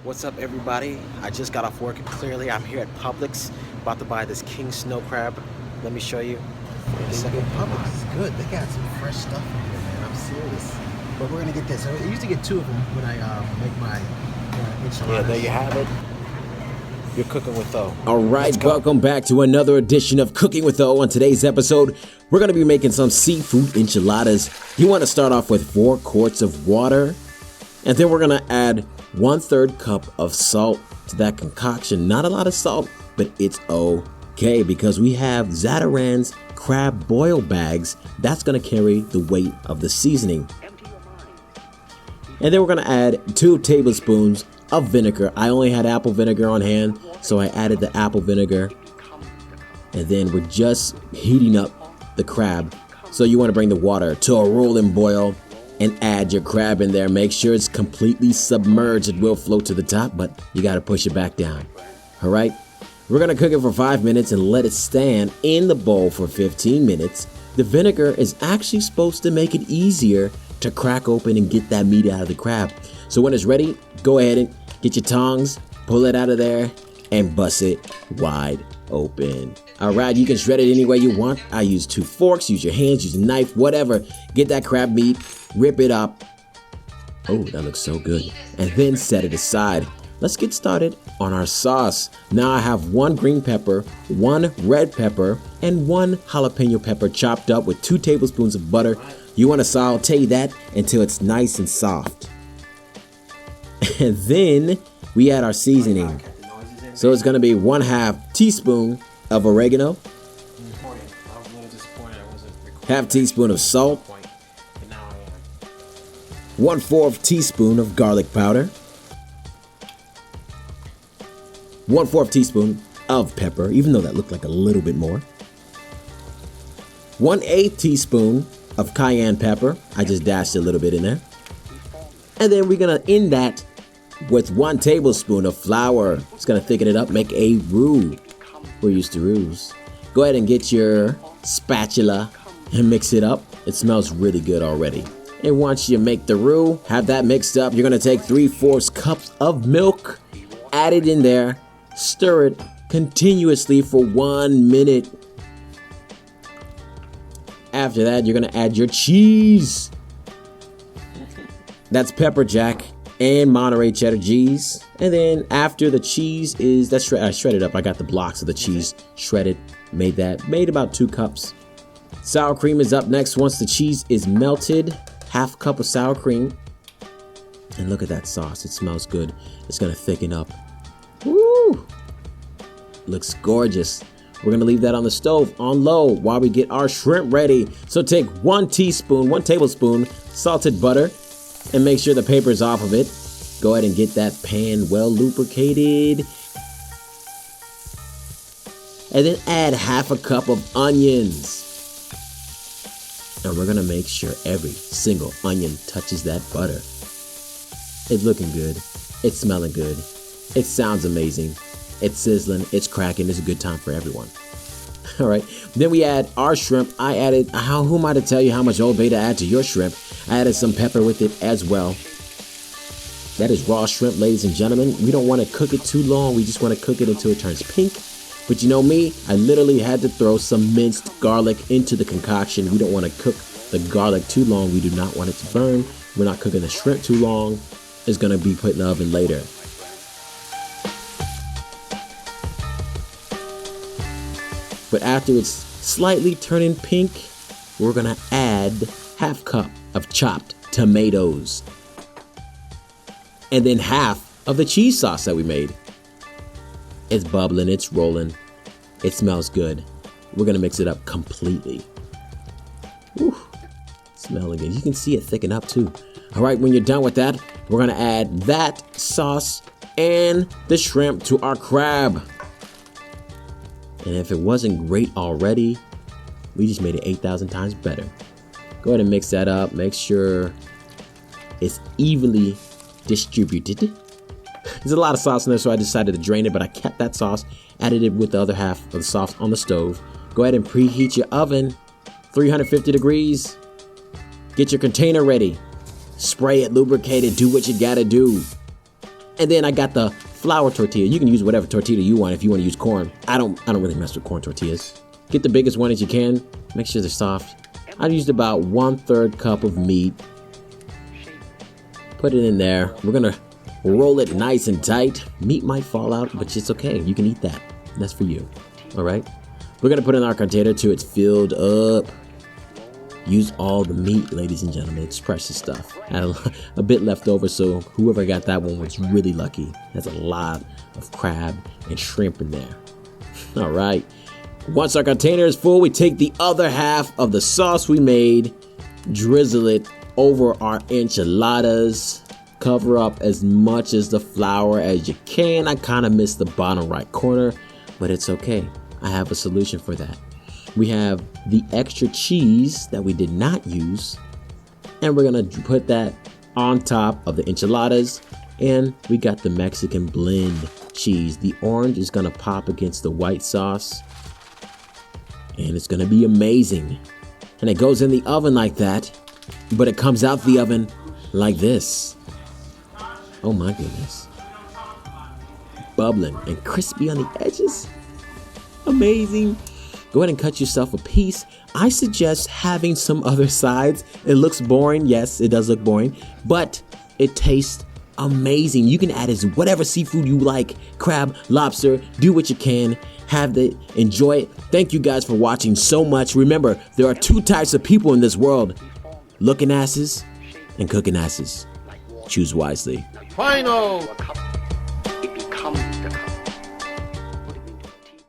What's up, everybody? I just got off work and clearly I'm here at Publix about to buy this king snow crab. Let me show you in a second. Publix is good. They got some fresh stuff in here, man. I'm serious. But we're gonna get this. I usually get two of them when I make my enchiladas. Yeah, there you have it. You're cooking with O. All right, welcome back to another edition of Cooking with O. On today's episode, we're going to be making some seafood enchiladas. You want to start off with 4 quarts of water, and then we're going to add 1/3 cup of salt to that concoction. Not a lot of salt, but it's okay because we have Zatarain's crab boil bags. That's going to carry the weight of the seasoning. And then we're going to add 2 tablespoons of vinegar. I only had apple vinegar on hand, so I added the apple vinegar. And then we're just heating up the crab. So you want to bring the water to a rolling boil and add your crab in there. Make sure it's completely submerged. It will float to the top, but you got to push it back down. All right. We're going to cook it for 5 minutes and let it stand in the bowl for 15 minutes. The vinegar is actually supposed to make it easier to crack open and get that meat out of the crab. So when it's ready, go ahead and get your tongs, pull it out of there, and bust it wide open. All right, you can shred it any way you want. I use 2 forks, use your hands, use a knife, whatever. Get that crab meat, rip it up. Oh, that looks so good. And then set it aside. Let's get started on our sauce. Now I have 1 green pepper, 1 red pepper, and 1 jalapeno pepper chopped up with 2 tablespoons of butter. You want to saute that until it's nice and soft. And then we add our seasoning. So it's going to be 1/2 teaspoon of oregano, 1/2 teaspoon of salt, 1/4 teaspoon of garlic powder, 1/4 teaspoon of pepper, even though that looked like a little bit more, 1/8 teaspoon of cayenne pepper. I just dashed a little bit in there. And then we're going to end that with 1 tablespoon of flour. It's going to thicken it up, make a roux. We're used to roux. Go ahead and get your spatula and mix it up. It smells really good already. And once you make the roux, have that mixed up, you're going to take 3/4 cups of milk, add it in there, stir it continuously for 1 minute. After that, you're going to add your cheese. That's pepper jack and Monterey cheddar cheese. And then after the cheese is, I shredded up. I got the blocks of the cheese shredded, made about 2 cups. Sour cream is up next. Once the cheese is melted, 1/2 cup of sour cream. And look at that sauce. It smells good. It's going to thicken up. Woo! Looks gorgeous. We're going to leave that on the stove on low while we get our shrimp ready. So take 1 tablespoon salted butter and make sure the paper is off of it. Go ahead and get that pan well lubricated. And then add 1/2 cup of onions. And we're going to make sure every single onion touches that butter. It's looking good. It's smelling good. It sounds amazing. It's sizzling. It's cracking. It's a good time for everyone. All right. Then we add our shrimp. I added, who am I to tell you how much Old Bay to add to your shrimp? I added some pepper with it as well. That is raw shrimp, ladies and gentlemen. We don't want to cook it too long. We just want to cook it until it turns pink. But you know me, I literally had to throw some minced garlic into the concoction. We don't want to cook the garlic too long. We do not want it to burn. We're not cooking the shrimp too long. It's going to be put in the oven later. But after it's slightly turning pink, we're going to add 1/2 cup of chopped tomatoes. And then 1/2 of the cheese sauce that we made. It's bubbling, it's rolling, it smells good. We're going to mix it up completely. Whew, smelling good. You can see it thicken up too. All right, when you're done with that, we're going to add that sauce and the shrimp to our crab. And if it wasn't great already, we just made it 8,000 times better. Go ahead and mix that up. Make sure it's evenly distributed. There's a lot of sauce in there, so I decided to drain it, but I kept that sauce, added it with the other half of the sauce on the stove. Go ahead and preheat your oven, 350 degrees. Get your container ready. Spray it, lubricate it, do what you gotta do. And then I got the flour tortilla. You can use whatever tortilla you want if you want to use corn. I don't really mess with corn tortillas. Get the biggest one as you can. Make sure they're soft. I used about 1/3 cup of meat. Put it in there. We're gonna roll it nice and tight. Meat might fall out, but it's okay. You can eat that. That's for you. All right. We're gonna put in our container till it's filled up. Use all the meat, ladies and gentlemen. It's precious stuff. I had a bit left over, so whoever got that one was really lucky. There's a lot of crab and shrimp in there. All right. Once our container is full, we take the other half of the sauce we made, drizzle it over our enchiladas, cover up as much as the flour as you can. I kind of missed the bottom right corner, but it's okay. I have a solution for that. We have the extra cheese that we did not use, and we're gonna put that on top of the enchiladas, and we got the Mexican blend cheese. The orange is gonna pop against the white sauce, and it's gonna be amazing. And it goes in the oven like that, but it comes out the oven like this. Oh my goodness. Bubbling and crispy on the edges. Amazing. Go ahead and cut yourself a piece. I suggest having some other sides. It looks boring. Yes, it does look boring, but it tastes amazing. You can add as whatever seafood you like. Crab, lobster, do what you can. Have it, enjoy it. Thank you guys for watching so much. Remember, there are 2 types of people in this world. Looking asses and cooking asses. Choose wisely. Final.